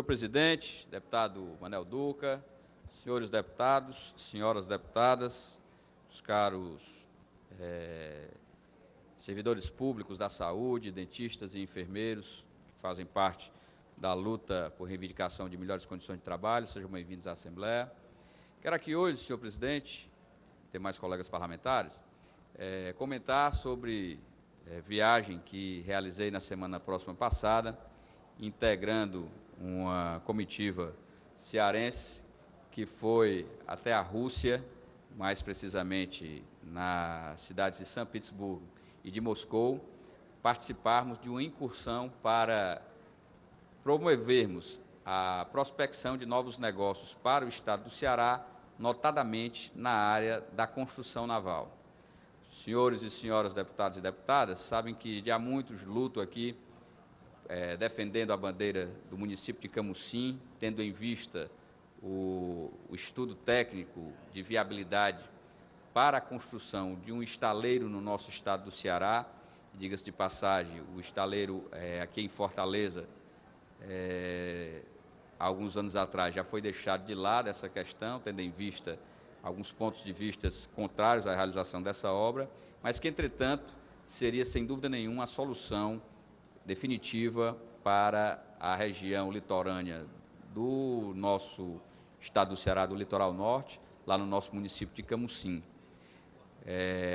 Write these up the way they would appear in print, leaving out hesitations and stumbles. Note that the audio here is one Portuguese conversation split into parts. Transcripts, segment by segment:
Senhor presidente, deputado Manel Duca, senhores deputados, senhoras deputadas, os caros servidores públicos da saúde, dentistas e enfermeiros que fazem parte da luta por reivindicação de melhores condições de trabalho, sejam bem-vindos à Assembleia. Quero aqui hoje, senhor presidente, demais colegas parlamentares, comentar sobre viagem que realizei na semana próxima passada, integrando uma comitiva cearense que foi até a Rússia, mais precisamente nas cidades de São Petersburgo e de Moscou, participarmos de uma incursão para promovermos a prospecção de novos negócios para o estado do Ceará, notadamente na área da construção naval. Senhores e senhoras deputados e deputadas, sabem que já há muitos luto aqui, defendendo a bandeira do município de Camusim, tendo em vista o estudo técnico de viabilidade para a construção de um estaleiro no nosso estado do Ceará. Diga-se de passagem, o estaleiro aqui em Fortaleza, há alguns anos atrás, já foi deixado de lado essa questão, tendo em vista alguns pontos de vista contrários à realização dessa obra, mas que, entretanto, seria, sem dúvida nenhuma, a solução definitiva para a região litorânea do nosso estado do Ceará, do litoral norte, lá no nosso município de Camusim.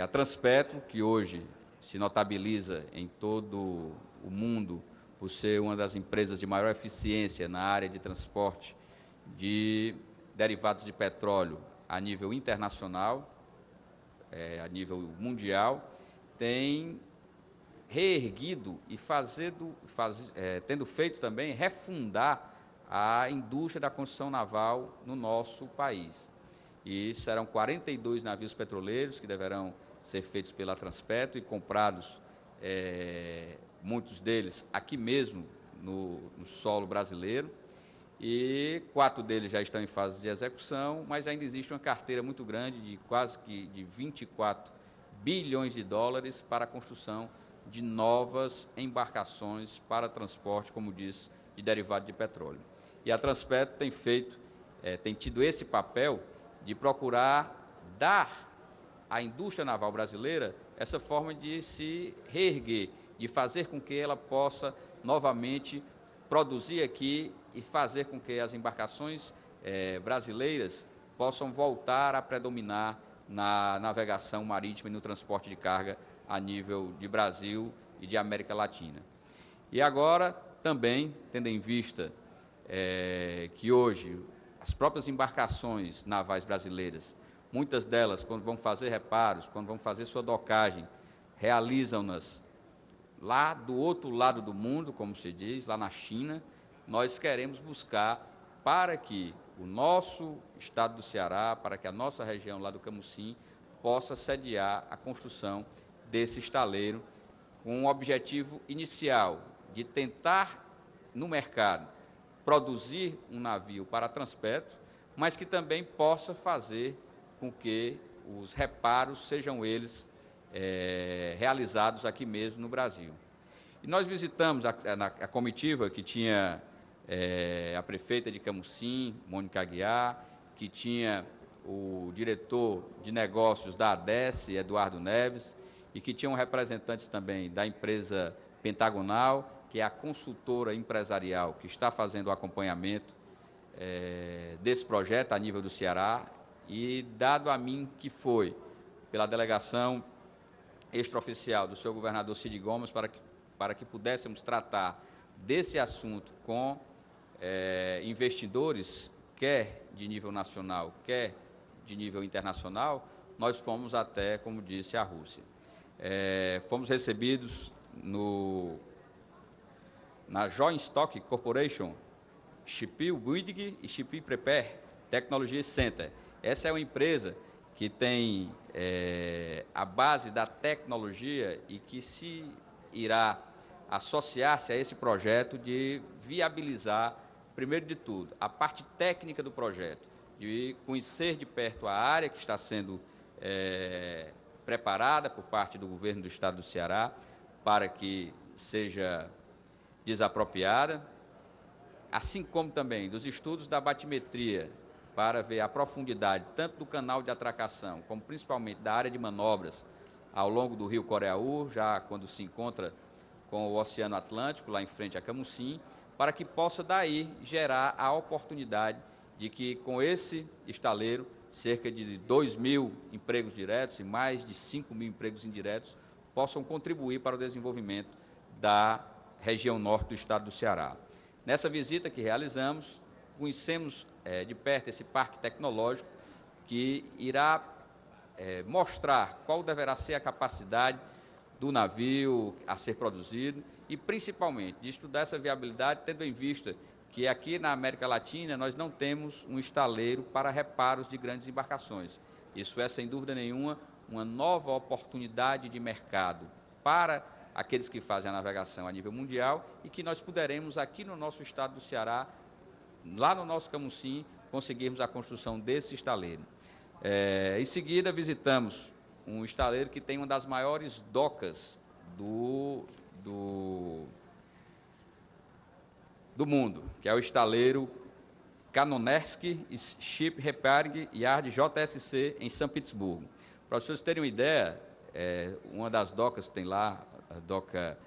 A Transpetro, que hoje se notabiliza em todo o mundo por ser uma das empresas de maior eficiência na área de transporte de derivados de petróleo a nível internacional, a nível mundial, tem reerguido e tendo feito também refundar a indústria da construção naval no nosso país. E serão 42 navios petroleiros que deverão ser feitos pela Transpetro e comprados, muitos deles aqui mesmo no solo brasileiro, e 4 deles já estão em fase de execução, mas ainda existe uma carteira muito grande de quase que de 24 bilhões de dólares para a construção de novas embarcações para transporte, como disse, de derivado de petróleo. E a Transpetro tem tido esse papel de procurar dar à indústria naval brasileira essa forma de se reerguer, de fazer com que ela possa novamente produzir aqui e fazer com que as embarcações brasileiras possam voltar a predominar na navegação marítima e no transporte de carga a nível de Brasil e de América Latina. E agora, também, tendo em vista que hoje as próprias embarcações navais brasileiras, muitas delas, quando vão fazer reparos, quando vão fazer sua docagem, realizam-nas lá do outro lado do mundo, como se diz, lá na China. Nós queremos buscar para que o nosso estado do Ceará, para que a nossa região lá do Camusim, possa sediar a construção desse estaleiro, com o objetivo inicial de tentar, no mercado, produzir um navio para a Transpetro, mas que também possa fazer com que os reparos sejam eles realizados aqui mesmo no Brasil. E nós visitamos a comitiva que tinha a prefeita de Camusim, Mônica Aguiar, que tinha o diretor de negócios da ADES, Eduardo Neves, e que tinham representantes também da empresa Pentagonal, que é a consultora empresarial que está fazendo o acompanhamento desse projeto a nível do Ceará, e dado a mim que foi pela delegação extraoficial do senhor governador Cid Gomes para que pudéssemos tratar desse assunto com investidores, quer de nível nacional, quer de nível internacional, nós fomos até, como disse, a Rússia. Fomos recebidos na Joint Stock Corporation, Shipil Building e Shipil Prepare Technology Center. Essa é uma empresa que tem a base da tecnologia e que se irá associar-se a esse projeto de viabilizar, primeiro de tudo, a parte técnica do projeto, de conhecer de perto a área que está sendo preparada por parte do governo do estado do Ceará para que seja desapropriada, assim como também dos estudos da batimetria, para ver a profundidade tanto do canal de atracação, como principalmente da área de manobras ao longo do rio Coreaú, já quando se encontra com o Oceano Atlântico, lá em frente a Camusim, para que possa daí gerar a oportunidade de que com esse estaleiro, cerca de 2.000 empregos diretos e mais de 5.000 empregos indiretos possam contribuir para o desenvolvimento da região norte do estado do Ceará. Nessa visita que realizamos, conhecemos de perto esse parque tecnológico que irá mostrar qual deverá ser a capacidade do navio a ser produzido e, principalmente, de estudar essa viabilidade, tendo em vista que aqui na América Latina nós não temos um estaleiro para reparos de grandes embarcações. Isso é, sem dúvida nenhuma, uma nova oportunidade de mercado para aqueles que fazem a navegação a nível mundial e que nós poderemos, aqui no nosso estado do Ceará, lá no nosso Camusim, conseguirmos a construção desse estaleiro. Em seguida, visitamos um estaleiro que tem uma das maiores docas do mundo, que é o estaleiro Kanonersky Ship Repairing Yard JSC, em São Petersburgo. Para vocês terem uma ideia, uma das docas que tem lá, a doca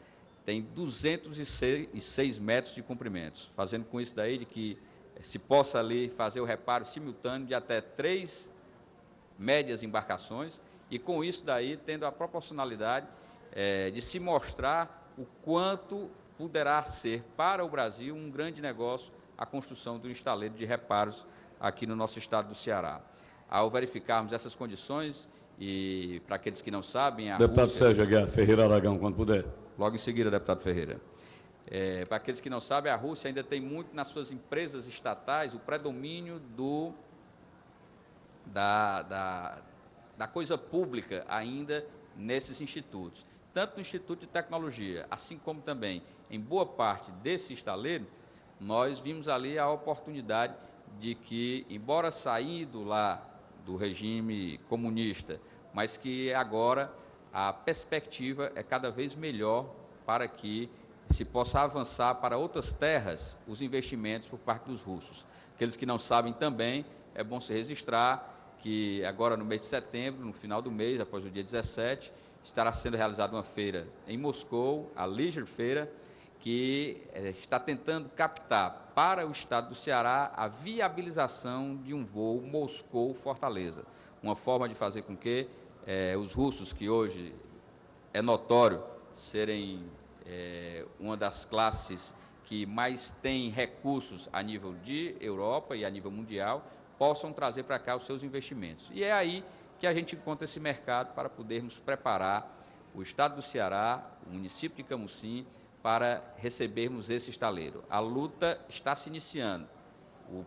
tem 206 metros de comprimento, fazendo com isso daí de que se possa ali fazer o reparo simultâneo de até 3 médias embarcações e com isso daí tendo a proporcionalidade de se mostrar o quanto poderá ser para o Brasil um grande negócio a construção do estaleiro de reparos aqui no nosso estado do Ceará. Ao verificarmos essas condições, e para aqueles que não sabem, a Deputado Rússia... Sérgio Aguiar Ferreira Aragão, quando puder. Logo em seguida, deputado Ferreira. Para aqueles que não sabem, a Rússia ainda tem muito nas suas empresas estatais o predomínio da coisa pública ainda nesses institutos. Tanto no Instituto de Tecnologia, assim como também em boa parte desse estaleiro, nós vimos ali a oportunidade de que, embora saindo lá do regime comunista, mas que agora a perspectiva é cada vez melhor para que se possa avançar para outras terras os investimentos por parte dos russos. Aqueles que não sabem também, é bom se registrar que agora no mês de setembro, no final do mês, após o dia 17, estará sendo realizada uma feira em Moscou, a Leisure Feira, que está tentando captar para o estado do Ceará a viabilização de um voo Moscou-Fortaleza. Uma forma de fazer com que os russos, que hoje é notório serem uma das classes que mais tem recursos a nível de Europa e a nível mundial, possam trazer para cá os seus investimentos. E é aí que a gente encontra esse mercado para podermos preparar o estado do Ceará, o município de Camusim, para recebermos esse estaleiro. A luta está se iniciando. O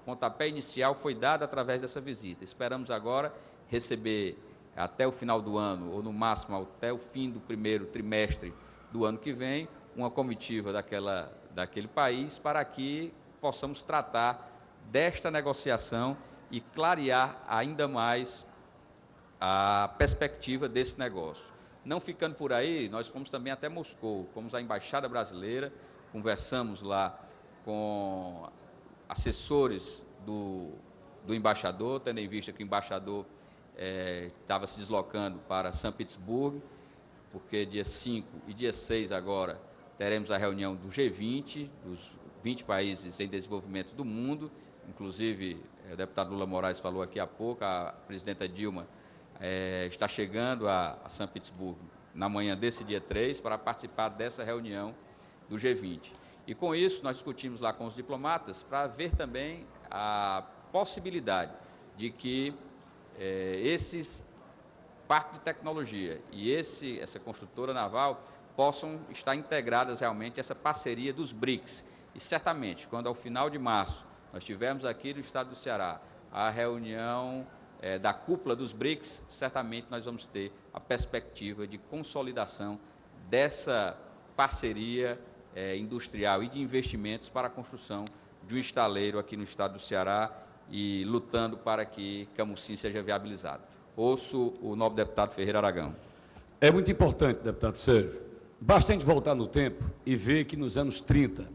pontapé inicial foi dado através dessa visita. Esperamos agora receber até o final do ano, ou no máximo até o fim do primeiro trimestre do ano que vem, uma comitiva daquele país para que possamos tratar desta negociação e clarear ainda mais a perspectiva desse negócio. Não ficando por aí, nós fomos também até Moscou, fomos à Embaixada Brasileira, conversamos lá com assessores do embaixador, tendo em vista que o embaixador estava se deslocando para São Petersburgo, porque dia 5 e dia 6 agora teremos a reunião do G20, dos 20 países em desenvolvimento do mundo, inclusive o deputado Lula Moraes falou aqui há pouco, a presidenta Dilma está chegando a São Petersburgo na manhã desse dia 3 para participar dessa reunião do G20. E com isso nós discutimos lá com os diplomatas para ver também a possibilidade de que esses parques de tecnologia e essa construtora naval possam estar integradas realmente a essa parceria dos BRICS. E certamente, quando ao final de março nós tivermos aqui no estado do Ceará a reunião da cúpula dos BRICS, certamente nós vamos ter a perspectiva de consolidação dessa parceria industrial e de investimentos para a construção de um estaleiro aqui no estado do Ceará e lutando para que Camusim seja viabilizado. Ouço o nobre deputado Ferreira Aragão. É muito importante, deputado Sérgio, basta a gente voltar no tempo e ver que nos anos 30,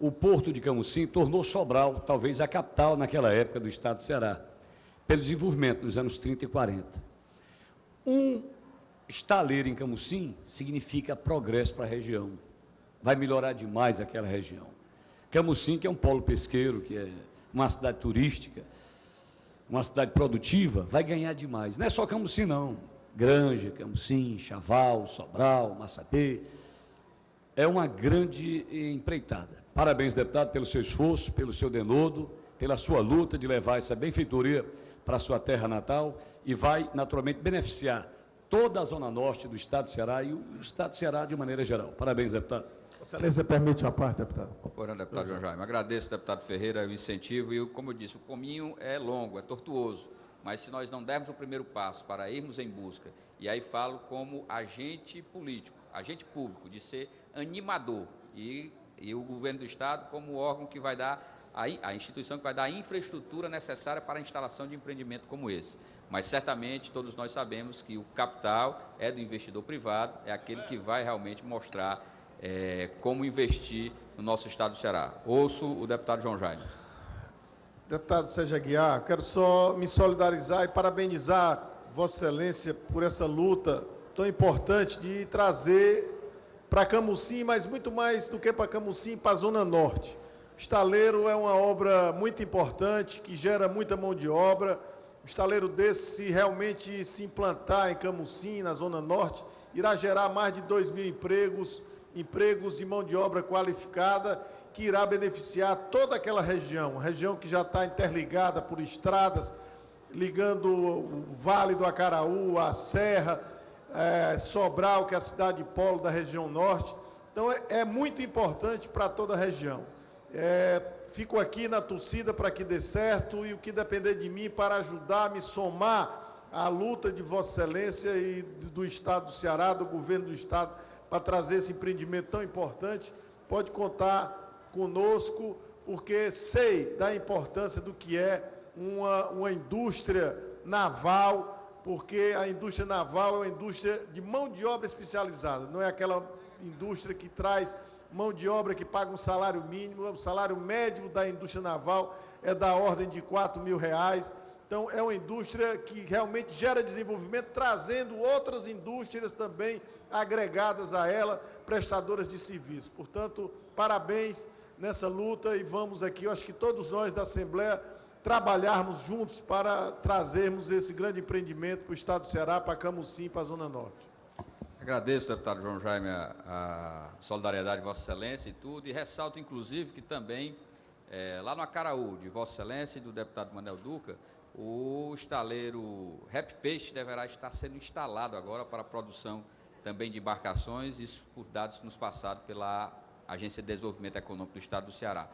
o porto de Camusim tornou Sobral, talvez a capital naquela época do estado do Ceará, pelo desenvolvimento nos anos 30 e 40. Um estaleiro em Camusim significa progresso para a região. Vai melhorar demais aquela região. Camusim, que é um polo pesqueiro, que é uma cidade turística, uma cidade produtiva, vai ganhar demais. Não é só Camusim, não. Granja, Camusim, Chaval, Sobral, Massapê. É uma grande empreitada. Parabéns, deputado, pelo seu esforço, pelo seu denodo, pela sua luta de levar essa benfeitoria para a sua terra natal e vai, naturalmente, beneficiar toda a zona norte do estado do Ceará e o estado do Ceará de maneira geral. Parabéns, deputado. Excelência, permite uma parte, deputado. Ora, deputado João Jaime, agradeço, deputado Ferreira, o incentivo e, como eu disse, o caminho é longo, é tortuoso, mas se nós não dermos o primeiro passo para irmos em busca, e aí falo como agente político, agente público, de ser animador, e o governo do Estado como órgão que vai dar, a instituição que vai dar a infraestrutura necessária para a instalação de empreendimento como esse. Mas, certamente, todos nós sabemos que o capital é do investidor privado, é aquele que vai realmente mostrar como investir no nosso estado do Ceará. Ouço o deputado João Jaime. Deputado Sérgio Aguiar, quero só me solidarizar e parabenizar Vossa Excelência por essa luta tão importante de trazer para Camusim, mas muito mais do que para Camusim, para a Zona Norte. O estaleiro é uma obra muito importante, que gera muita mão de obra. O estaleiro desse, se realmente se implantar em Camusim, na Zona Norte, irá gerar mais de 2.000 empregos de mão de obra qualificada, que irá beneficiar toda aquela região que já está interligada por estradas, ligando o Vale do Acaraú, a Serra, Sobral, que é a cidade polo da região norte. Então, é muito importante para toda a região. Fico aqui na torcida para que dê certo e o que depender de mim para ajudar, me somar à luta de Vossa Excelência e do Estado do Ceará, do governo do Estado, para trazer esse empreendimento tão importante, pode contar conosco, porque sei da importância do que é uma indústria naval, porque a indústria naval é uma indústria de mão de obra especializada, não é aquela indústria que traz mão de obra que paga um salário mínimo. O salário médio da indústria naval é da ordem de R$4.000. Então, é uma indústria que realmente gera desenvolvimento, trazendo outras indústrias também agregadas a ela, prestadoras de serviço. Portanto, parabéns nessa luta e vamos aqui, eu acho que todos nós da Assembleia, trabalharmos juntos para trazermos esse grande empreendimento para o Estado do Ceará, para Camusim, para a Zona Norte. Agradeço, deputado João Jaime, a solidariedade de Vossa Excelência e tudo, e ressalto, inclusive, que também, lá no Acaraú, de Vossa Excelência e do deputado Manel Duca, o estaleiro Rap Peixe deverá estar sendo instalado agora para a produção também de embarcações, isso por dados nos passados pela Agência de Desenvolvimento Econômico do Estado do Ceará.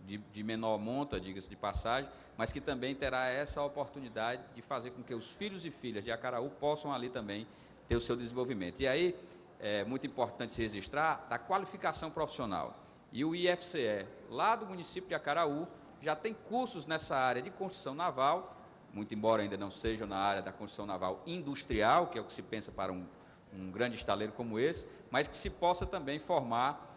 De menor monta, diga-se de passagem, mas que também terá essa oportunidade de fazer com que os filhos e filhas de Acaraú possam ali também ter o seu desenvolvimento. E aí, é muito importante se registrar da qualificação profissional. E o IFCE, lá do município de Acaraú, já tem cursos nessa área de construção naval, muito embora ainda não sejam na área da construção naval industrial, que é o que se pensa para um grande estaleiro como esse, mas que se possa também formar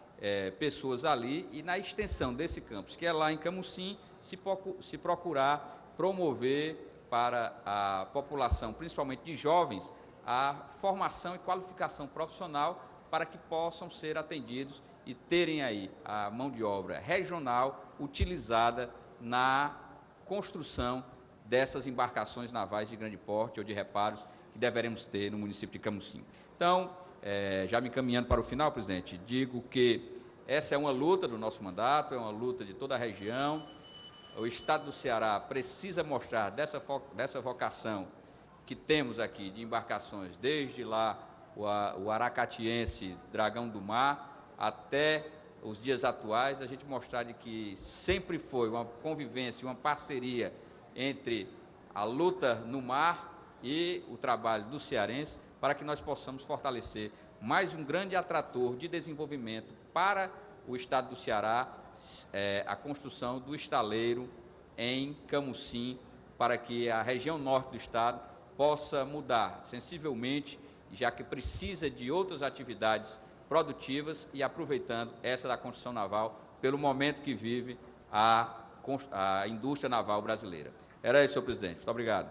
pessoas ali e na extensão desse campus, que é lá em Camusim, se procurar promover para a população, principalmente de jovens, a formação e qualificação profissional para que possam ser atendidos e terem aí a mão de obra regional utilizada na construção dessas embarcações navais de grande porte ou de reparos que deveremos ter no município de Camusim. Então, já me encaminhando para o final, presidente, digo que essa é uma luta do nosso mandato, é uma luta de toda a região. O Estado do Ceará precisa mostrar dessa vocação que temos aqui de embarcações, desde lá o aracatiense Dragão do Mar, até os dias atuais, a gente mostrar de que sempre foi uma convivência, uma parceria entre a luta no mar e o trabalho do cearense, para que nós possamos fortalecer mais um grande atrator de desenvolvimento para o Estado do Ceará, a construção do estaleiro em Camusim, para que a região norte do Estado possa mudar sensivelmente, já que precisa de outras atividades produtivas e aproveitando essa da construção naval pelo momento que vive a indústria naval brasileira. Era isso, senhor presidente. Muito obrigado.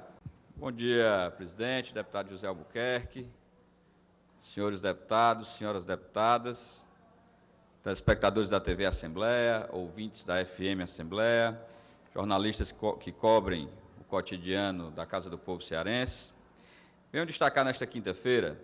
Bom dia, presidente, deputado José Albuquerque, senhores deputados, senhoras deputadas, telespectadores da TV Assembleia, ouvintes da FM Assembleia, jornalistas que cobrem o cotidiano da Casa do Povo cearense. Venho destacar nesta quinta-feira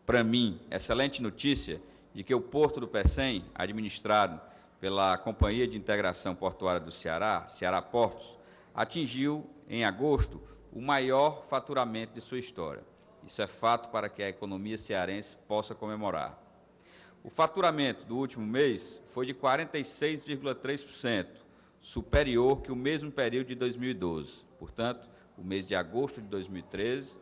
para mim, excelente notícia de que o Porto do Pecém, administrado pela Companhia de Integração Portuária do Ceará, Ceará Portos, atingiu, em agosto, o maior faturamento de sua história. Isso é fato para que a economia cearense possa comemorar. O faturamento do último mês foi de 46,3%, superior que o mesmo período de 2012. Portanto, o mês de agosto de 2013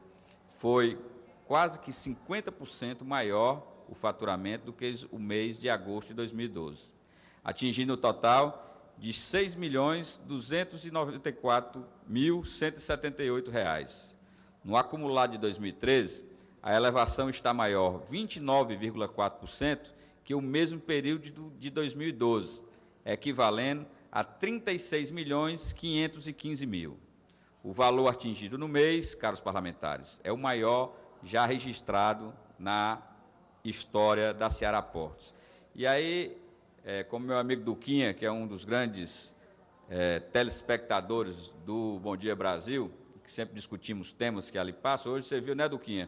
foi quase que 50% maior o faturamento do que o mês de agosto de 2012, atingindo o total de R$ 6.294.178. No acumulado de 2013, a elevação está maior 29,4% que o mesmo período de 2012, equivalendo a R$ 36.515.000. O valor atingido no mês, caros parlamentares, é o maior já registrado na história da Ceará Portos. E aí, como meu amigo Duquinha, que é um dos grandes telespectadores do Bom Dia Brasil, que sempre discutimos temas que ali passam, hoje você viu, né, Duquinha,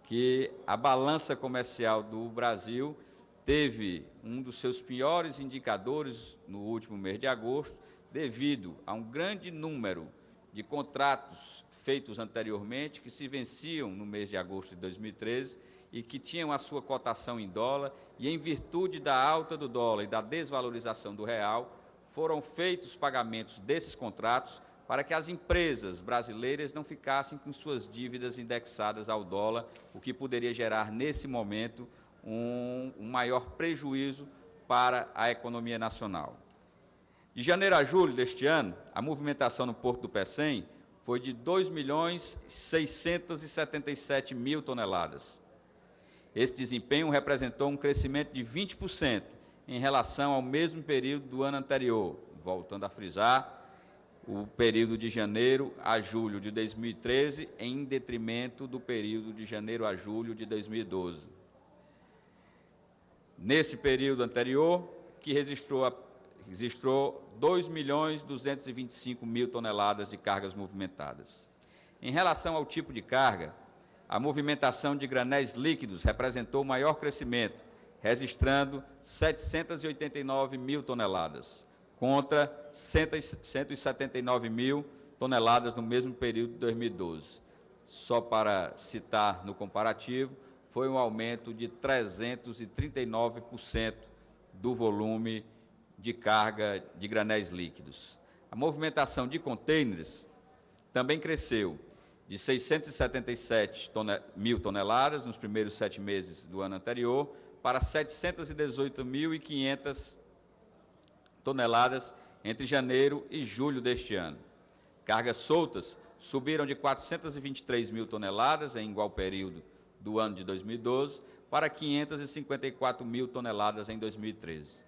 que a balança comercial do Brasil teve um dos seus piores indicadores no último mês de agosto, devido a um grande número de contratos feitos anteriormente, que se venciam no mês de agosto de 2013 e que tinham a sua cotação em dólar, e em virtude da alta do dólar e da desvalorização do real, foram feitos pagamentos desses contratos para que as empresas brasileiras não ficassem com suas dívidas indexadas ao dólar, o que poderia gerar, nesse momento, um maior prejuízo para a economia nacional. De janeiro a julho deste ano, a movimentação no Porto do Pecém foi de 2.677.000 toneladas. Esse desempenho representou um crescimento de 20% em relação ao mesmo período do ano anterior, voltando a frisar, o período de janeiro a julho de 2013, em detrimento do período de janeiro a julho de 2012. Nesse período anterior, que registrou 2.225.000 toneladas de cargas movimentadas. Em relação ao tipo de carga, a movimentação de granéis líquidos representou o maior crescimento, registrando 789.000 toneladas, contra 179.000 toneladas no mesmo período de 2012. Só para citar no comparativo, foi um aumento de 339% do volume de carga de granéis líquidos. A movimentação de contêineres também cresceu de 677.000 toneladas nos primeiros 7 meses do ano anterior para 718.500 toneladas entre janeiro e julho deste ano. Cargas soltas subiram de 423.000 toneladas em igual período do ano de 2012 para 554.000 toneladas em 2013.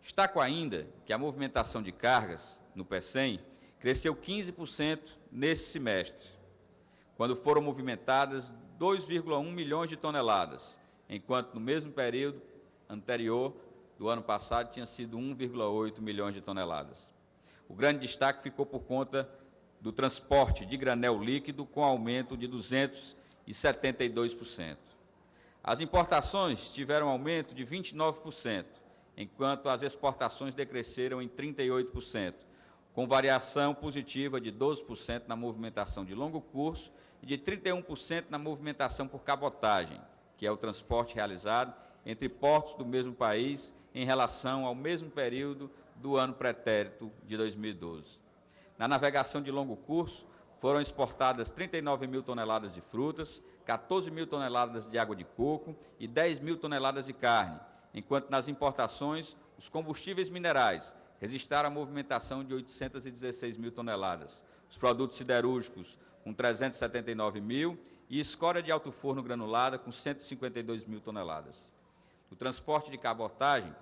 Destaco ainda que a movimentação de cargas no Pecém cresceu 15% nesse semestre, quando foram movimentadas 2,1 milhões de toneladas, enquanto no mesmo período anterior do ano passado tinha sido 1,8 milhões de toneladas. O grande destaque ficou por conta do transporte de granel líquido, com aumento de 272%. As importações tiveram aumento de 29%, enquanto as exportações decresceram em 38%, com variação positiva de 12% na movimentação de longo curso e de 31% na movimentação por cabotagem, que é o transporte realizado entre portos do mesmo país em relação ao mesmo período do ano pretérito de 2012. Na navegação de longo curso, foram exportadas 39.000 toneladas de frutas, 14.000 toneladas de água de coco e 10.000 toneladas de carne, enquanto nas importações, os combustíveis minerais registraram a movimentação de 816.000 toneladas, os produtos siderúrgicos com 379.000 e escória de alto forno granulada com 152.000 toneladas. No transporte de cabotagem,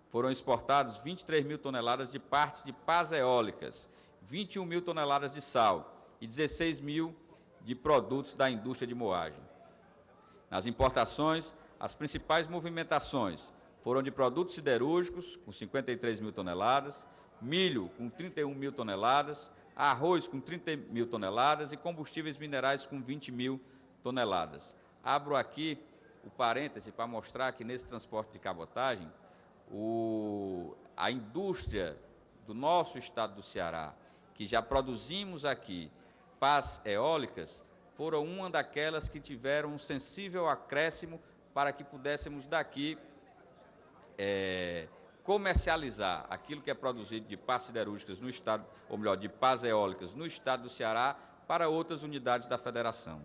foram exportados 23 mil toneladas de partes de pás eólicas, 21 mil toneladas de sal e 16 mil de produtos da indústria de moagem. Nas importações, as principais movimentações foram de produtos siderúrgicos, com 53 mil toneladas, milho, com 31 mil toneladas, arroz, com 30 mil toneladas e combustíveis minerais, com 20 mil toneladas. Abro aqui o parêntese para mostrar que, nesse transporte de cabotagem, a indústria do nosso estado do Ceará, que já produzimos aqui pás eólicas, foram uma daquelas que tiveram um sensível acréscimo para que pudéssemos daqui comercializar aquilo que é produzido de pás siderúrgicas no estado, ou melhor, de pás eólicas no estado do Ceará para outras unidades da federação.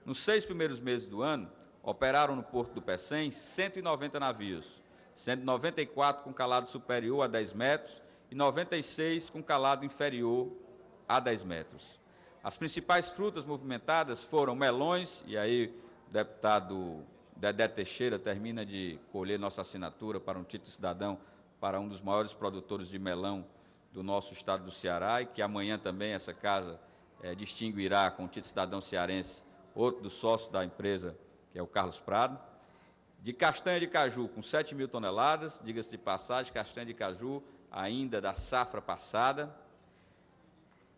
Nos 6 primeiros meses do ano, operaram no Porto do Pecém 190 navios, sendo 94 com calado superior a 10 metros e 96 com calado inferior a 10 metros. As principais frutas movimentadas foram melões, e aí o deputado Dedé Teixeira termina de colher nossa assinatura para um título de cidadão para um dos maiores produtores de melão do nosso estado do Ceará, e que amanhã também essa casa distinguirá com o título de cidadão cearense outro do sócio da empresa, que é o Carlos Prado. De castanha de caju, com 7 mil toneladas, diga-se de passagem, castanha de caju ainda da safra passada.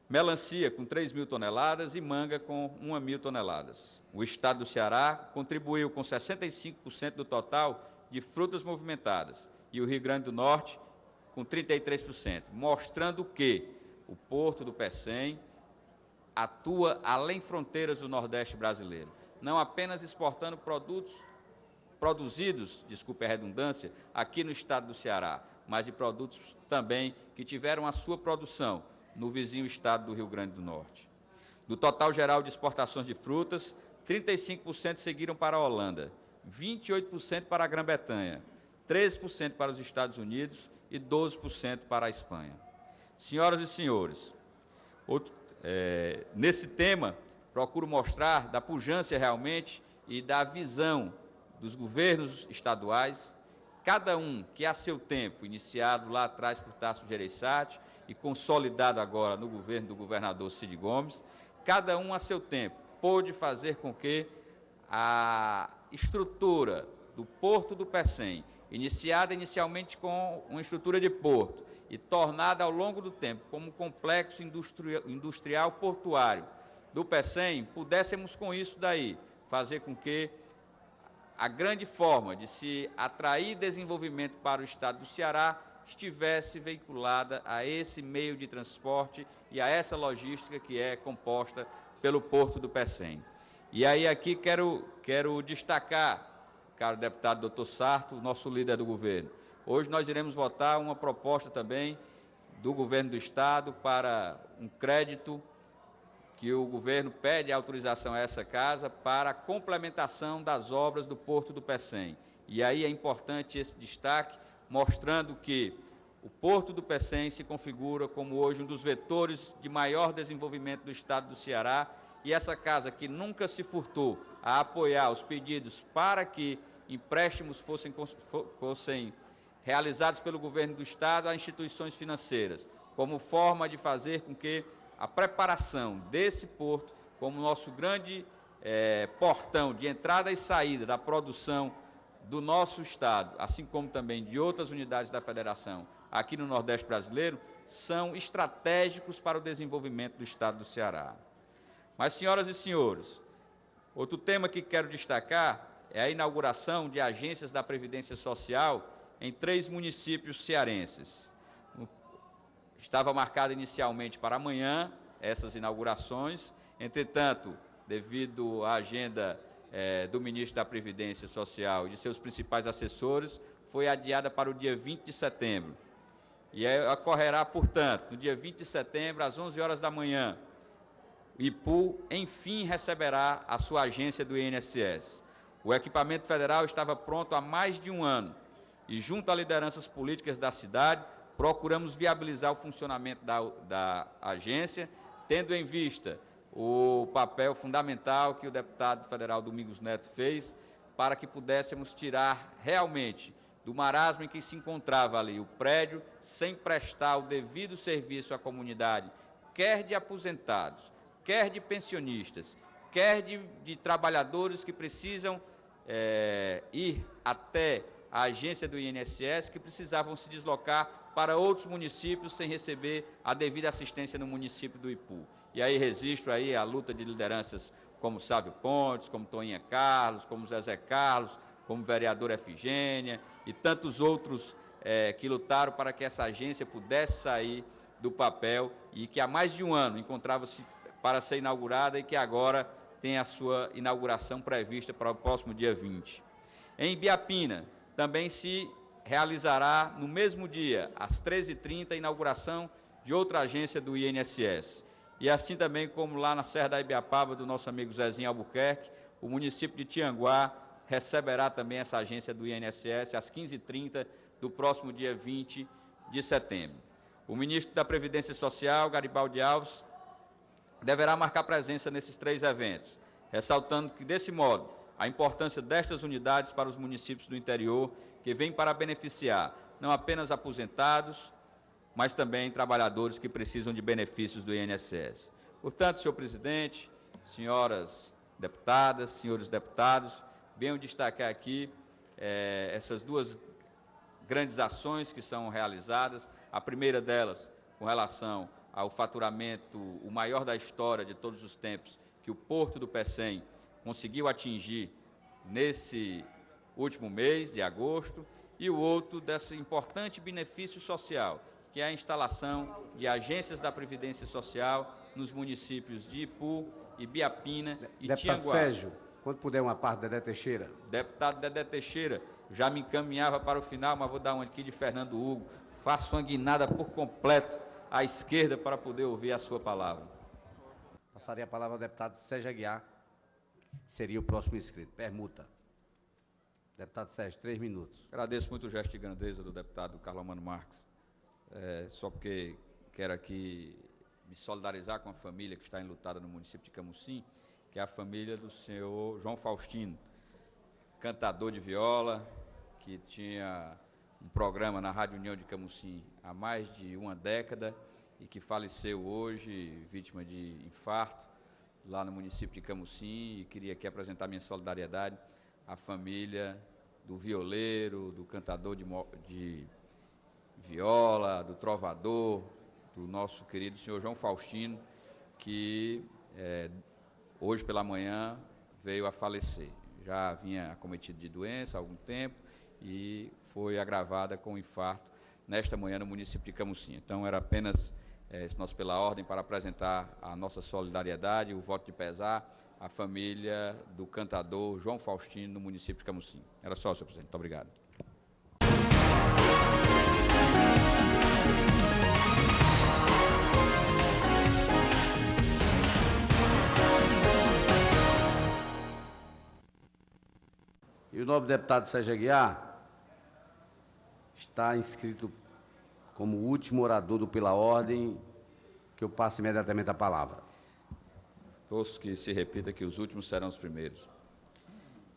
Melancia, com 3 mil toneladas, e manga, com 1 mil toneladas. O estado do Ceará contribuiu com 65% do total de frutas movimentadas, e o Rio Grande do Norte, com 33%, mostrando que o Porto do Pecém atua além fronteiras do Nordeste brasileiro, não apenas exportando produtos produzidos, desculpe a redundância, aqui no estado do Ceará, mas de produtos também que tiveram a sua produção no vizinho estado do Rio Grande do Norte. Do total geral de exportações de frutas, 35% seguiram para a Holanda, 28% para a Grã-Bretanha, 13% para os Estados Unidos e 12% para a Espanha. Senhoras e senhores, nesse tema, procuro mostrar da pujança realmente e da visão dos governos estaduais, cada um que a seu tempo, iniciado lá atrás por Tasso Gereissati e consolidado agora no governo do governador Cid Gomes, cada um a seu tempo pôde fazer com que a estrutura do Porto do Pecém, iniciada inicialmente com uma estrutura de porto e tornada ao longo do tempo como um complexo industrial portuário do Pecém, pudéssemos com isso daí fazer com que a grande forma de se atrair desenvolvimento para o estado do Ceará estivesse vinculada a esse meio de transporte e a essa logística que é composta pelo Porto do Pecém. E aí aqui quero destacar, caro deputado Dr. Sarto, nosso líder do governo. Hoje nós iremos votar uma proposta também do governo do estado para um crédito que o governo pede autorização a essa casa para a complementação das obras do Porto do Pecém. E aí é importante esse destaque, mostrando que o Porto do Pecém se configura como hoje um dos vetores de maior desenvolvimento do estado do Ceará, e essa casa que nunca se furtou a apoiar os pedidos para que empréstimos fossem realizados pelo governo do estado a instituições financeiras, como forma de fazer com que a preparação desse porto, como nosso grande portão de entrada e saída da produção do nosso estado, assim como também de outras unidades da federação aqui no Nordeste brasileiro, são estratégicos para o desenvolvimento do estado do Ceará. Mas, senhoras e senhores, outro tema que quero destacar é a inauguração de agências da Previdência Social em 3 municípios cearenses. Estava marcada inicialmente para amanhã essas inaugurações, entretanto, devido à agenda do ministro da Previdência Social e de seus principais assessores, foi adiada para o dia 20 de setembro. E ocorrerá, portanto, no dia 20 de setembro, às 11 horas da manhã, o IPU, enfim, receberá a sua agência do INSS. O equipamento federal estava pronto há mais de um ano e, junto a lideranças políticas da cidade, procuramos viabilizar o funcionamento da agência, tendo em vista o papel fundamental que o deputado federal Domingos Neto fez para que pudéssemos tirar realmente do marasmo em que se encontrava ali o prédio, sem prestar o devido serviço à comunidade, quer de aposentados, quer de pensionistas, quer de trabalhadores que precisam ir até a agência do INSS, que precisavam se deslocar para outros municípios sem receber a devida assistência no município do Ipu. E aí registro aí a luta de lideranças como Sávio Pontes, como Toinha Carlos, como Zezé Carlos, como vereadora Efigênia e tantos outros que lutaram para que essa agência pudesse sair do papel e que há mais de um ano encontrava-se para ser inaugurada e que agora tem a sua inauguração prevista para o próximo dia 20. Em Ibiapina, também se realizará no mesmo dia, às 13h30, a inauguração de outra agência do INSS. E assim também como lá na Serra da Ibiapaba, do nosso amigo Zezinho Albuquerque, o município de Tianguá receberá também essa agência do INSS às 15h30 do próximo dia 20 de setembro. O ministro da Previdência Social, Garibaldi Alves, deverá marcar presença nesses 3 eventos, ressaltando que, desse modo, a importância destas unidades para os municípios do interior, que vêm para beneficiar não apenas aposentados, mas também trabalhadores que precisam de benefícios do INSS. Portanto, senhor presidente, senhoras deputadas, senhores deputados, venho destacar aqui essas 2 grandes ações que são realizadas. A primeira delas, com relação ao faturamento, o maior da história de todos os tempos, que o Porto do Pecém conseguiu atingir nesse último mês de agosto, e o outro desse importante benefício social, que é a instalação de agências da Previdência Social nos municípios de Ipu, Ibiapina e Tianguá. Deputado Sérgio, quando puder uma parte, Dedé Teixeira. Deputado Dedé Teixeira, já me encaminhava para o final, mas vou dar uma aqui de Fernando Hugo. Faço uma guinada por completo à esquerda para poder ouvir a sua palavra. Passaria a palavra ao deputado Sérgio Aguiar, que seria o próximo inscrito. Permuta. Deputado Sérgio, 3 minutos. Agradeço muito o gesto de grandeza do deputado Carlos Mano Marques, só porque quero aqui me solidarizar com a família que está enlutada no município de Camusim, que é a família do senhor João Faustino, cantador de viola, que tinha um programa na Rádio União de Camusim há mais de uma década e que faleceu hoje, vítima de infarto, lá no município de Camusim, e queria aqui apresentar minha solidariedade à família do violeiro, do cantador de viola, do trovador, do nosso querido senhor João Faustino, que hoje pela manhã veio a falecer. Já vinha acometido de doença há algum tempo e foi agravada com infarto nesta manhã no município de Camusim. Então, era apenas, nós pela ordem, para apresentar a nossa solidariedade, o voto de pesar à família do cantador João Faustino no município de Camusim. Era só, senhor presidente. Muito obrigado. E o nobre deputado Sérgio Aguiar está inscrito como último orador do Pela Ordem, que eu passo imediatamente a palavra. Torço que se repita que os últimos serão os primeiros.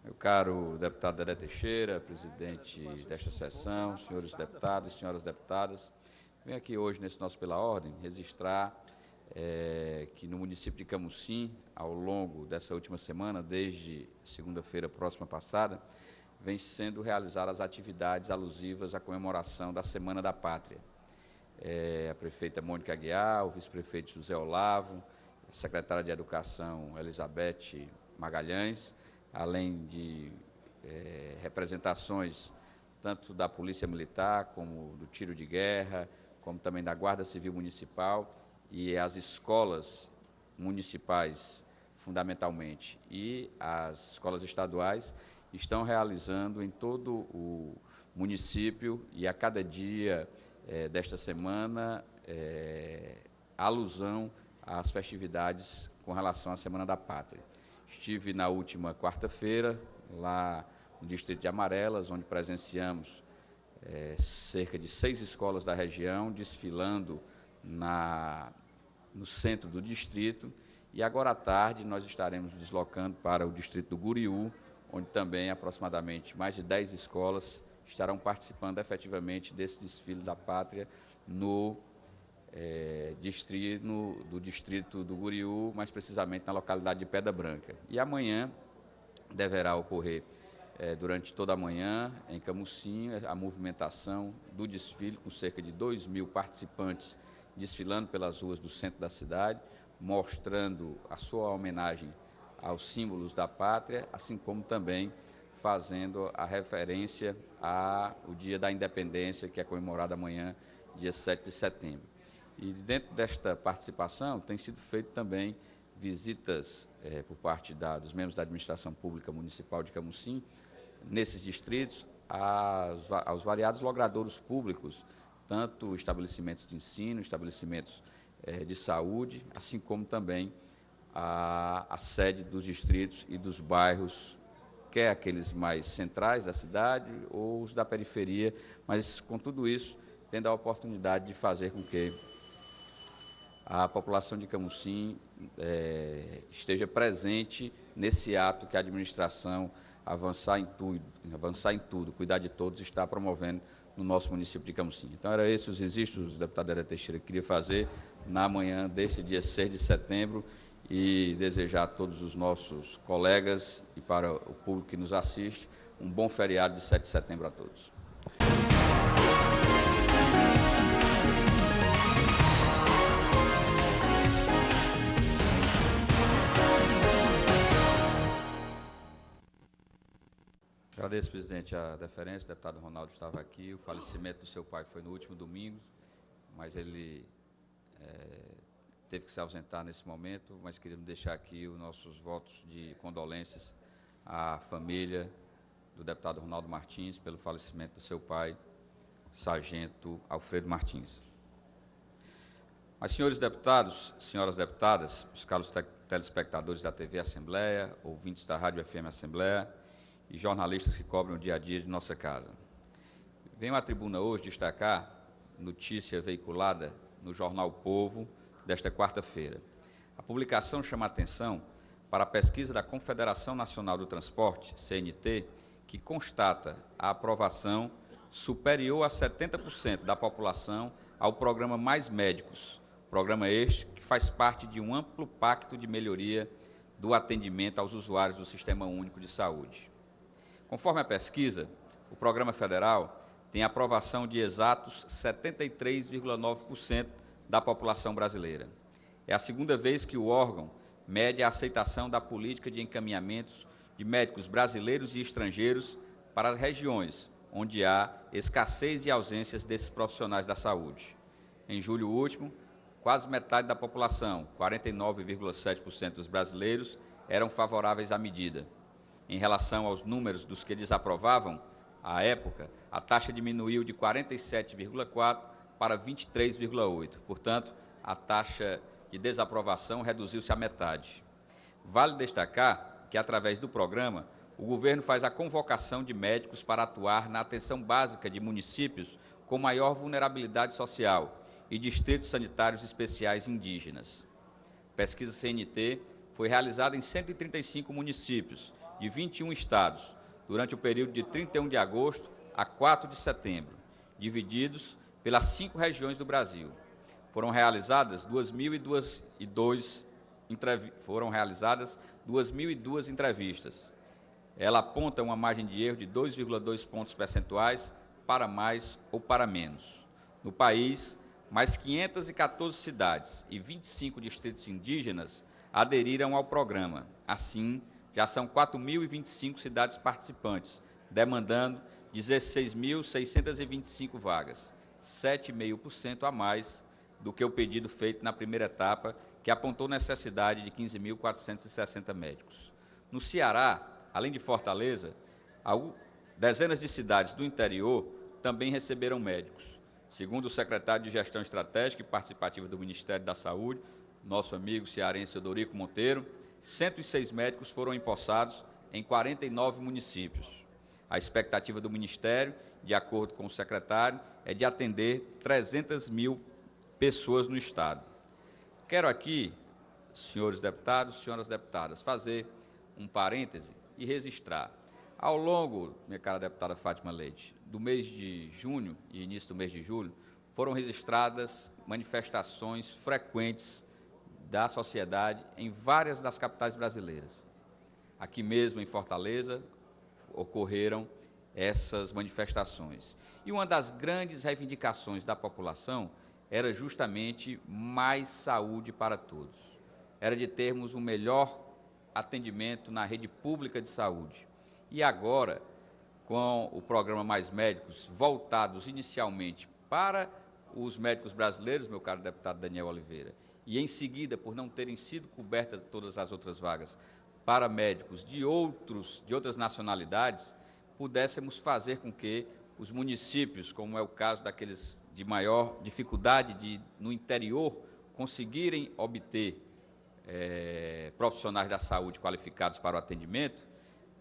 Meu caro deputado Dedé Teixeira, presidente desta sessão, senhores deputados e senhoras deputadas, venho aqui hoje, nesse nosso Pela Ordem, registrar que no município de Camusim, ao longo dessa última semana, desde segunda-feira próxima passada, vem sendo realizadas atividades alusivas à comemoração da Semana da Pátria. A prefeita Mônica Aguiar, o vice-prefeito José Olavo, a secretária de Educação Elizabeth Magalhães, além de representações tanto da Polícia Militar, como do Tiro de Guerra, como também da Guarda Civil Municipal e as escolas municipais, fundamentalmente, e as escolas estaduais, estão realizando em todo o município e a cada dia desta semana alusão às festividades com relação à Semana da Pátria. Estive na última quarta-feira, lá no distrito de Amarelas, onde presenciamos cerca de 6 escolas da região desfilando no centro do distrito, e agora à tarde nós estaremos deslocando para o distrito do Guriú, onde também aproximadamente mais de 10 escolas estarão participando efetivamente desse desfile da pátria no distrito do Guriú, mais precisamente na localidade de Pedra Branca. E amanhã deverá ocorrer, durante toda a manhã, em Camusim, a movimentação do desfile, com cerca de 2.000 participantes desfilando pelas ruas do centro da cidade, mostrando a sua homenagem aos símbolos da pátria, assim como também fazendo a referência ao Dia da Independência, que é comemorado amanhã, dia 7 de setembro. E dentro desta participação tem sido feito também visitas por parte dos membros da Administração Pública Municipal de Camusim, nesses distritos, aos variados logradouros públicos, tanto estabelecimentos de ensino, estabelecimentos de saúde, assim como também a sede dos distritos e dos bairros, quer aqueles mais centrais da cidade ou os da periferia, mas com tudo isso, tendo a oportunidade de fazer com que a população de Camusim esteja presente nesse ato que a administração avançar em tudo, cuidar de todos, está promovendo no nosso município de Camusim. Então, era esses os registros, deputado Dedé Teixeira, que queria fazer na manhã deste dia 6 de setembro e desejar a todos os nossos colegas e para o público que nos assiste um bom feriado de 7 de setembro a todos. Agradeço, presidente, a deferência. O deputado Ronaldo estava aqui. O falecimento do seu pai foi no último domingo, mas ele teve que se ausentar nesse momento. Mas queríamos deixar aqui os nossos votos de condolências à família do deputado Ronaldo Martins pelo falecimento do seu pai, sargento Alfredo Martins. Mas, senhores deputados, senhoras deputadas, os caros telespectadores da TV Assembleia, ouvintes da Rádio FM Assembleia, e jornalistas que cobrem o dia a dia de nossa casa. Venho à tribuna hoje destacar notícia veiculada no jornal O Povo desta quarta-feira. A publicação chama a atenção para a pesquisa da Confederação Nacional do Transporte, CNT, que constata a aprovação superior a 70% da população ao programa Mais Médicos, programa este que faz parte de um amplo pacto de melhoria do atendimento aos usuários do Sistema Único de Saúde. Conforme a pesquisa, o programa federal tem aprovação de exatos 73,9% da população brasileira. É a segunda vez que o órgão mede a aceitação da política de encaminhamentos de médicos brasileiros e estrangeiros para as regiões onde há escassez e ausências desses profissionais da saúde. Em julho último, quase metade da população, 49,7% dos brasileiros, eram favoráveis à medida. Em relação aos números dos que desaprovavam, à época, a taxa diminuiu de 47,4% para 23,8%. Portanto, a taxa de desaprovação reduziu-se à metade. Vale destacar que, através do programa, o governo faz a convocação de médicos para atuar na atenção básica de municípios com maior vulnerabilidade social e distritos sanitários especiais indígenas. A pesquisa CNT foi realizada em 135 municípios, de 21 estados, durante o período de 31 de agosto a 4 de setembro, divididos pelas 5 regiões do Brasil. Foram realizadas 2.002 entrevistas. Ela aponta uma margem de erro de 2,2 pontos percentuais para mais ou para menos. No país, mais 514 cidades e 25 distritos indígenas aderiram ao programa. Assim, já são 4.025 cidades participantes, demandando 16.625 vagas, 7,5% a mais do que o pedido feito na primeira etapa, que apontou necessidade de 15.460 médicos. No Ceará, além de Fortaleza, dezenas de cidades do interior também receberam médicos. Segundo o secretário de Gestão Estratégica e Participativa do Ministério da Saúde, nosso amigo cearense Eudorico Monteiro, 106 médicos foram empossados em 49 municípios. A expectativa do Ministério, de acordo com o secretário, é de atender 300 mil pessoas no Estado. Quero aqui, senhores deputados, senhoras deputadas, fazer um parêntese e registrar. Ao longo, minha cara deputada Fátima Leite, do mês de junho e início do mês de julho, foram registradas manifestações frequentes da sociedade em várias das capitais brasileiras. Aqui mesmo em Fortaleza ocorreram essas manifestações. E uma das grandes reivindicações da população era justamente mais saúde para todos. Era de termos um melhor atendimento na rede pública de saúde. E agora, com o programa Mais Médicos, voltados inicialmente para os médicos brasileiros, meu caro deputado Daniel Oliveira, e em seguida, por não terem sido cobertas todas as outras vagas, para médicos de outras nacionalidades, pudéssemos fazer com que os municípios, como é o caso daqueles de maior dificuldade no interior, conseguirem obter profissionais da saúde qualificados para o atendimento,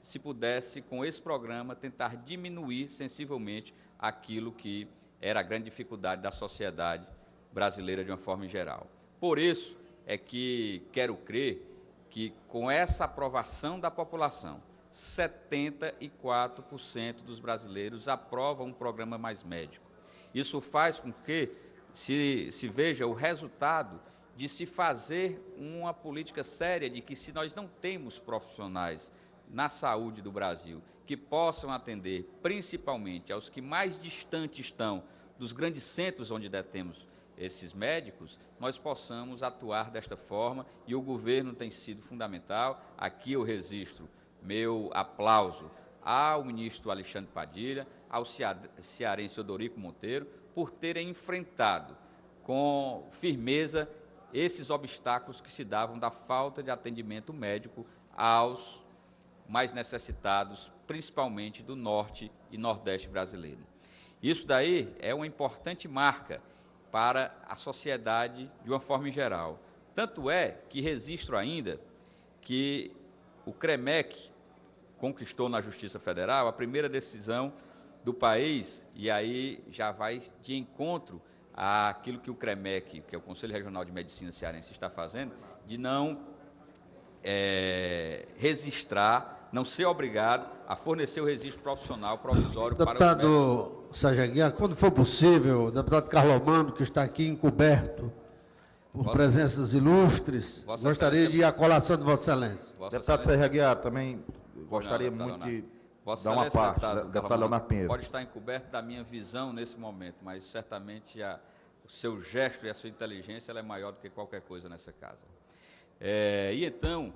se pudesse, com esse programa, tentar diminuir sensivelmente aquilo que era a grande dificuldade da sociedade brasileira de uma forma geral. Por isso é que quero crer que, com essa aprovação da população, 74% dos brasileiros aprovam um programa Mais Médico. Isso faz com que se veja o resultado de se fazer uma política séria de que, se nós não temos profissionais na saúde do Brasil que possam atender principalmente aos que mais distantes estão dos grandes centros onde detemos esses médicos, nós possamos atuar desta forma, e o governo tem sido fundamental. Aqui eu registro meu aplauso ao ministro Alexandre Padilha, ao cearense Odorico Monteiro, por terem enfrentado com firmeza esses obstáculos que se davam da falta de atendimento médico aos mais necessitados, principalmente do norte e nordeste brasileiro. Isso daí é uma importante marca para a sociedade de uma forma geral. Tanto é que registro ainda que o CREMEC conquistou na Justiça Federal a primeira decisão do país, e aí já vai de encontro àquilo que o CREMEC, que é o Conselho Regional de Medicina Cearense, está fazendo, de não registrar, não ser obrigado a fornecer o registro profissional provisório para os médicos. Deputado Sérgio Aguiar, quando for possível, o deputado Carlomano, que está aqui encoberto por presenças ilustres, gostaria de ir à colação de Vossa Excelência. Deputado Sérgio Aguiar, também gostaria muito de dar uma parte, deputado Leonardo Pinheiro. Pode estar encoberto da minha visão nesse momento, mas certamente o seu gesto e a sua inteligência ela é maior do que qualquer coisa nessa casa. E então,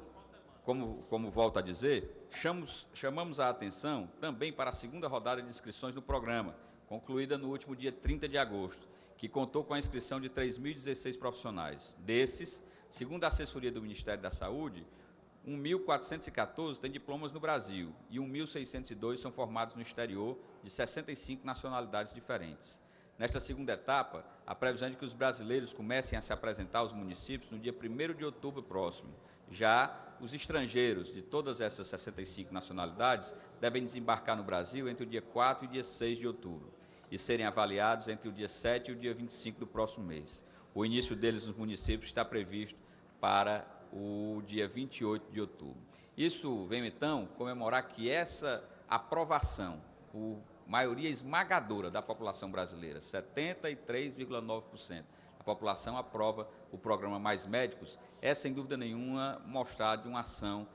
como volto a dizer, chamamos a atenção também para a segunda rodada de inscrições no programa, concluída no último dia 30 de agosto, que contou com a inscrição de 3.016 profissionais. Desses, segundo a assessoria do Ministério da Saúde, 1.414 têm diplomas no Brasil e 1.602 são formados no exterior, de 65 nacionalidades diferentes. Nesta segunda etapa, a previsão é de que os brasileiros comecem a se apresentar aos municípios no dia 1º de outubro próximo. Já os estrangeiros de todas essas 65 nacionalidades devem desembarcar no Brasil entre o dia 4 e o dia 6 de outubro e serem avaliados entre o dia 7 e o dia 25 do próximo mês. O início deles nos municípios está previsto para o dia 28 de outubro. Isso vem, então, comemorar que essa aprovação, por maioria esmagadora da população brasileira, 73,9%, a população aprova o programa Mais Médicos, é, sem dúvida nenhuma, mostrar de uma ação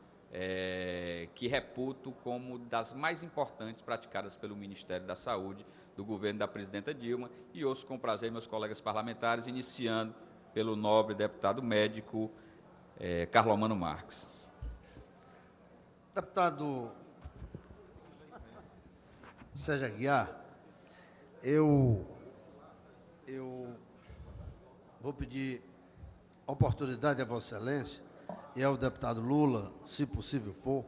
que reputo como das mais importantes praticadas pelo Ministério da Saúde, do governo da presidenta Dilma, e ouço com prazer meus colegas parlamentares, iniciando pelo nobre deputado médico Carlomano Marques. Deputado Sérgio Aguiar, eu vou pedir oportunidade a Vossa Excelência e ao deputado Lula, se possível for,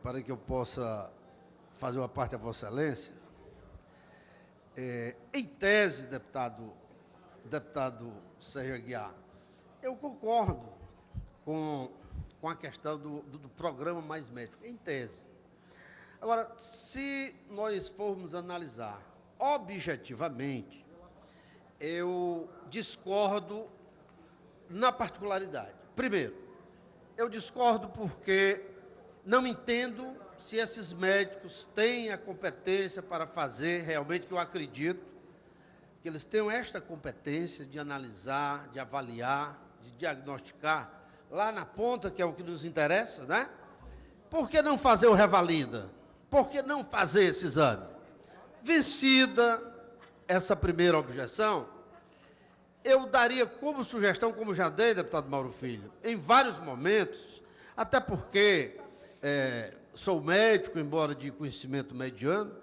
para que eu possa fazer uma parte a Vossa Excelência. Em tese, deputado Sérgio Aguiar, eu concordo com a questão do programa Mais Médico, em tese. Agora, se nós formos analisar objetivamente, eu discordo na particularidade. Primeiro, eu discordo porque não entendo se esses médicos têm a competência para fazer, realmente, que eu acredito, que eles tenham esta competência de analisar, de avaliar, de diagnosticar, lá na ponta, que é o que nos interessa, né? Por que não fazer o revalida? Por que não fazer esse exame? Vencida essa primeira objeção, eu daria como sugestão, como já dei, deputado Mauro Filho, em vários momentos, até porque sou médico, embora de conhecimento mediano,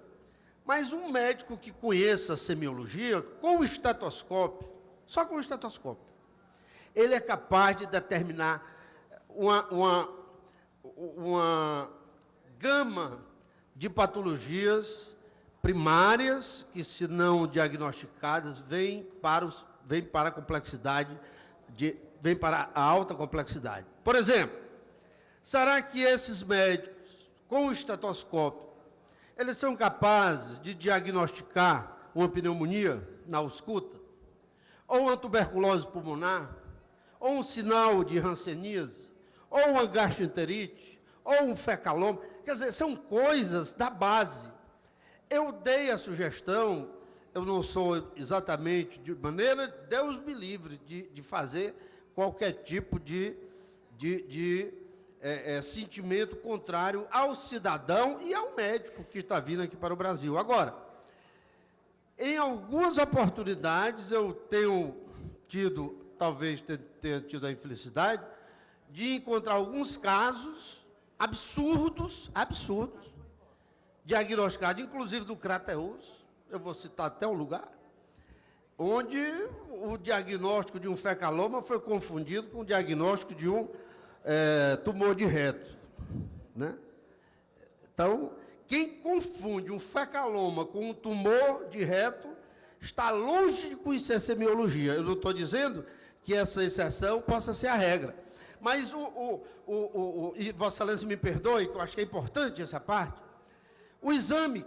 mas um médico que conheça a semiologia, com o estetoscópio, só com o estetoscópio, ele é capaz de determinar uma gama de patologias primárias que, se não diagnosticadas, vêm para a complexidade, vêm para a alta complexidade. Por exemplo, será que esses médicos, com o estetoscópio, eles são capazes de diagnosticar uma pneumonia na ausculta, ou uma tuberculose pulmonar, ou um sinal de hanseníase, ou uma gastroenterite, ou um fecaloma? Quer dizer, são coisas da base. Eu dei a sugestão, eu não sou exatamente, de maneira, Deus me livre, de fazer qualquer tipo de sentimento contrário ao cidadão e ao médico que está vindo aqui para o Brasil. Agora, em algumas oportunidades, eu tenho tido, talvez tenha tido a infelicidade, de encontrar alguns casos absurdos, diagnosticados, inclusive do Crateus, eu vou citar até o lugar, onde o diagnóstico de um fecaloma foi confundido com o diagnóstico de um tumor de reto, né? Então, quem confunde um fecaloma com um tumor de reto está longe de conhecer semiologia. Eu não estou dizendo que essa exceção possa ser a regra, mas e Vossa Excelência me perdoe, que eu acho que é importante essa parte, o exame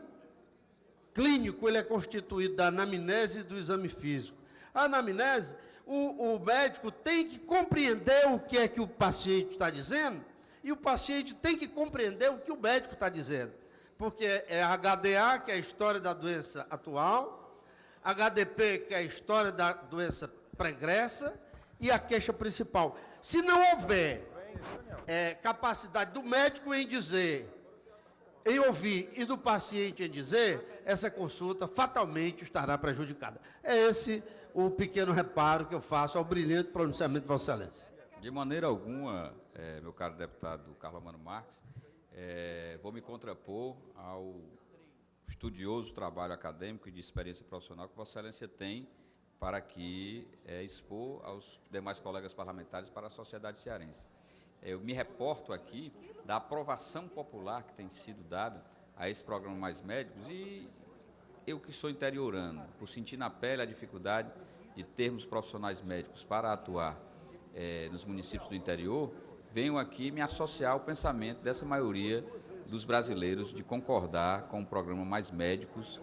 clínico ele é constituído da anamnese e do exame físico. A anamnese, o médico tem que compreender o que é que o paciente está dizendo, e o paciente tem que compreender o que o médico está dizendo, porque é a HDA, que é a história da doença atual, HDP, que é a história da doença pregressa, e a queixa principal. Se não houver capacidade do médico em dizer, em ouvir, e do paciente em dizer, essa consulta fatalmente estará prejudicada. É esse o pequeno reparo que eu faço ao brilhante pronunciamento de Vossa Excelência. De maneira alguma, meu caro deputado Carlos Romano Marques, vou me contrapor ao estudioso trabalho acadêmico e de experiência profissional que Vossa Excelência tem para aqui expor aos demais colegas parlamentares para a sociedade cearense. Eu me reporto aqui da aprovação popular que tem sido dada a esse programa Mais Médicos, e eu que sou interiorano, por sentir na pele a dificuldade de termos profissionais médicos para atuar nos municípios do interior, venho aqui me associar ao pensamento dessa maioria dos brasileiros de concordar com o programa Mais Médicos,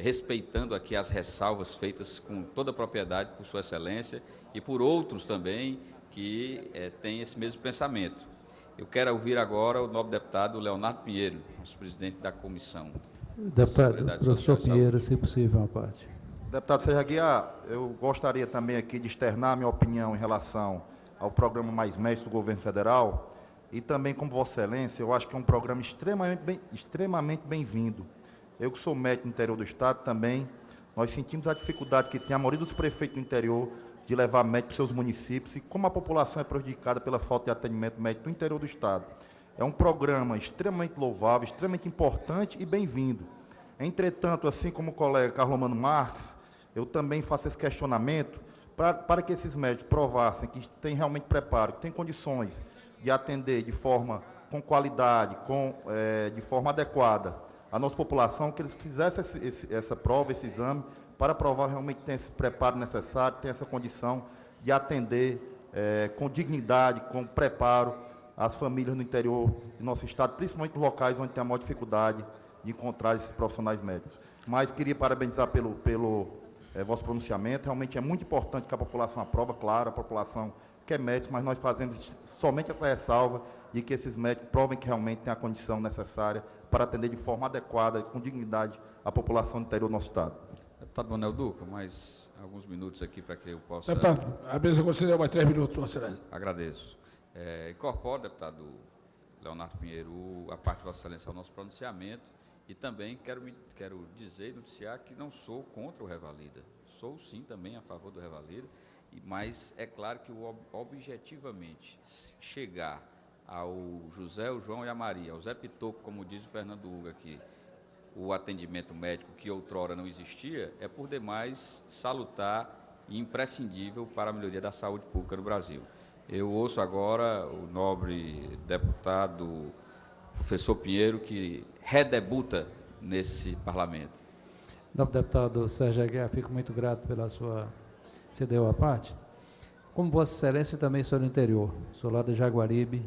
respeitando aqui as ressalvas feitas com toda a propriedade por Sua Excelência e por outros também que têm esse mesmo pensamento. Eu quero ouvir agora o nobre deputado Leonardo Pinheiro, nosso presidente da comissão. Deputado, professor Pinheiro, se possível, uma parte. Deputado Sérgio Aguiar, eu gostaria também aqui de externar minha opinião em relação ao programa Mais Médicos do governo federal, e também, como Vossa Excelência, eu acho que é um programa extremamente bem-vindo. Eu que sou médico no interior do Estado também, nós sentimos a dificuldade que tem a maioria dos prefeitos do interior de levar médicos para os seus municípios, e como a população é prejudicada pela falta de atendimento médico no interior do Estado. É um programa extremamente louvável, extremamente importante e bem-vindo. Entretanto, assim como o colega Carlos Romano Marques, eu também faço esse questionamento para que esses médicos provassem que têm realmente preparo, que têm condições de atender de forma com qualidade, de forma adequada a nossa população, que eles fizessem essa prova, esse exame, para provar realmente que tem esse preparo necessário, tem essa condição de atender com dignidade, com preparo as famílias no interior do nosso Estado, principalmente nos locais onde tem a maior dificuldade de encontrar esses profissionais médicos. Mas queria parabenizar pelo vosso pronunciamento. Realmente é muito importante que a população aprova, claro, a população quer médicos, mas nós fazemos somente essa ressalva e que esses médicos provem que realmente têm a condição necessária para atender de forma adequada e com dignidade a população do interior do nosso Estado. Deputado Manuel Duca, mais alguns minutos aqui para que eu possa... Deputado, a mesa concedeu mais 3 minutos, Vossa Excelência. Agradeço. Incorporo, deputado Leonardo Pinheiro, a parte de Vossa Excelência ao nosso pronunciamento e também quero dizer e noticiar que não sou contra o Revalida. Sou, sim, também a favor do Revalida, mas é claro que objetivamente chegar ao José, o João e a Maria, ao Zé Pitoco, como diz o Fernando Hugo aqui, o atendimento médico que outrora não existia, é por demais salutar e imprescindível para a melhoria da saúde pública no Brasil. Eu ouço agora o nobre deputado professor Pinheiro, que redebuta nesse parlamento. Nobre deputado Sérgio Aguiar, fico muito grato pela sua cedeu à parte. Como Vossa Excelência, também sou do interior, sou lá de Jaguaribe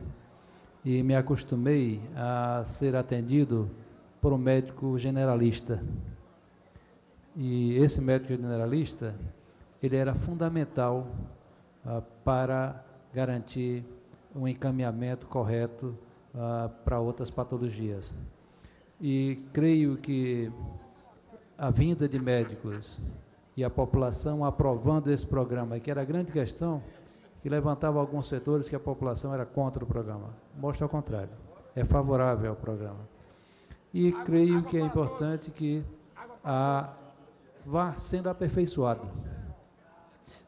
e me acostumei a ser atendido por um médico generalista. E esse médico generalista, ele era fundamental para garantir um encaminhamento correto para outras patologias. E creio que a vinda de médicos e a população aprovando esse programa, que era a grande questão, que levantava alguns setores que a população era contra o programa. Mostra ao contrário, é favorável ao programa. E creio que é importante que vá sendo aperfeiçoado.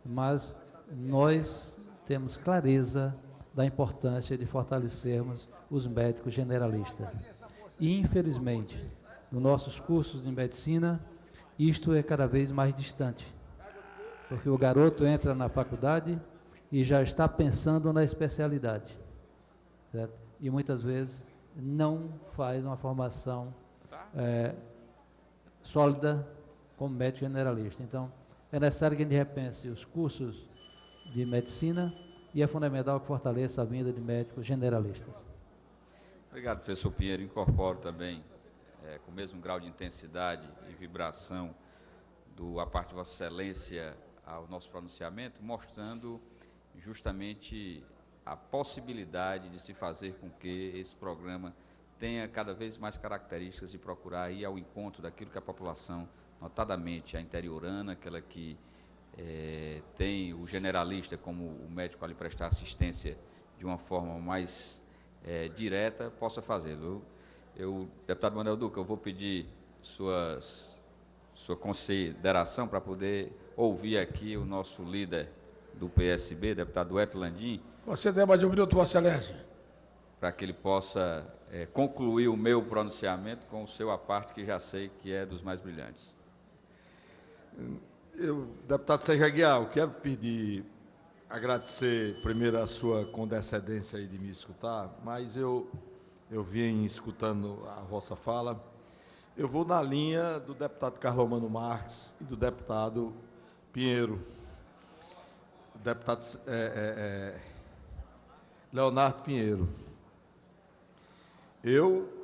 Mas nós temos clareza da importância de fortalecermos os médicos generalistas. E, infelizmente, nos nossos cursos de medicina, isto é cada vez mais distante, porque o garoto entra na faculdade e já está pensando na especialidade, certo? E muitas vezes não faz uma formação sólida como médico generalista. Então, é necessário que a gente repense os cursos de medicina e é fundamental que fortaleça a vinda de médicos generalistas. Obrigado, professor Pinheiro. Incorporo também, com o mesmo grau de intensidade e vibração a parte de Vossa Excelência ao nosso pronunciamento, mostrando justamente a possibilidade de se fazer com que esse programa tenha cada vez mais características de procurar ir ao encontro daquilo que a população, notadamente a interiorana, aquela que tem o generalista como o médico a lhe prestar assistência de uma forma mais direta, possa fazê-lo. Deputado Manuel Duca, eu vou pedir sua consideração para poder ouvir aqui o nosso líder do PSB, deputado Hélio Landim. Você der mais 1 minuto, Vossa Excelência. Para que ele possa concluir o meu pronunciamento com o seu à parte, que já sei que é dos mais brilhantes. Deputado Sérgio Aguiar, eu quero agradecer primeiro a sua condescendência aí de me escutar, mas eu vim escutando a vossa fala. Eu vou na linha do deputado Carlomano Marques e do deputado Pinheiro. O deputado Leonardo Pinheiro. Eu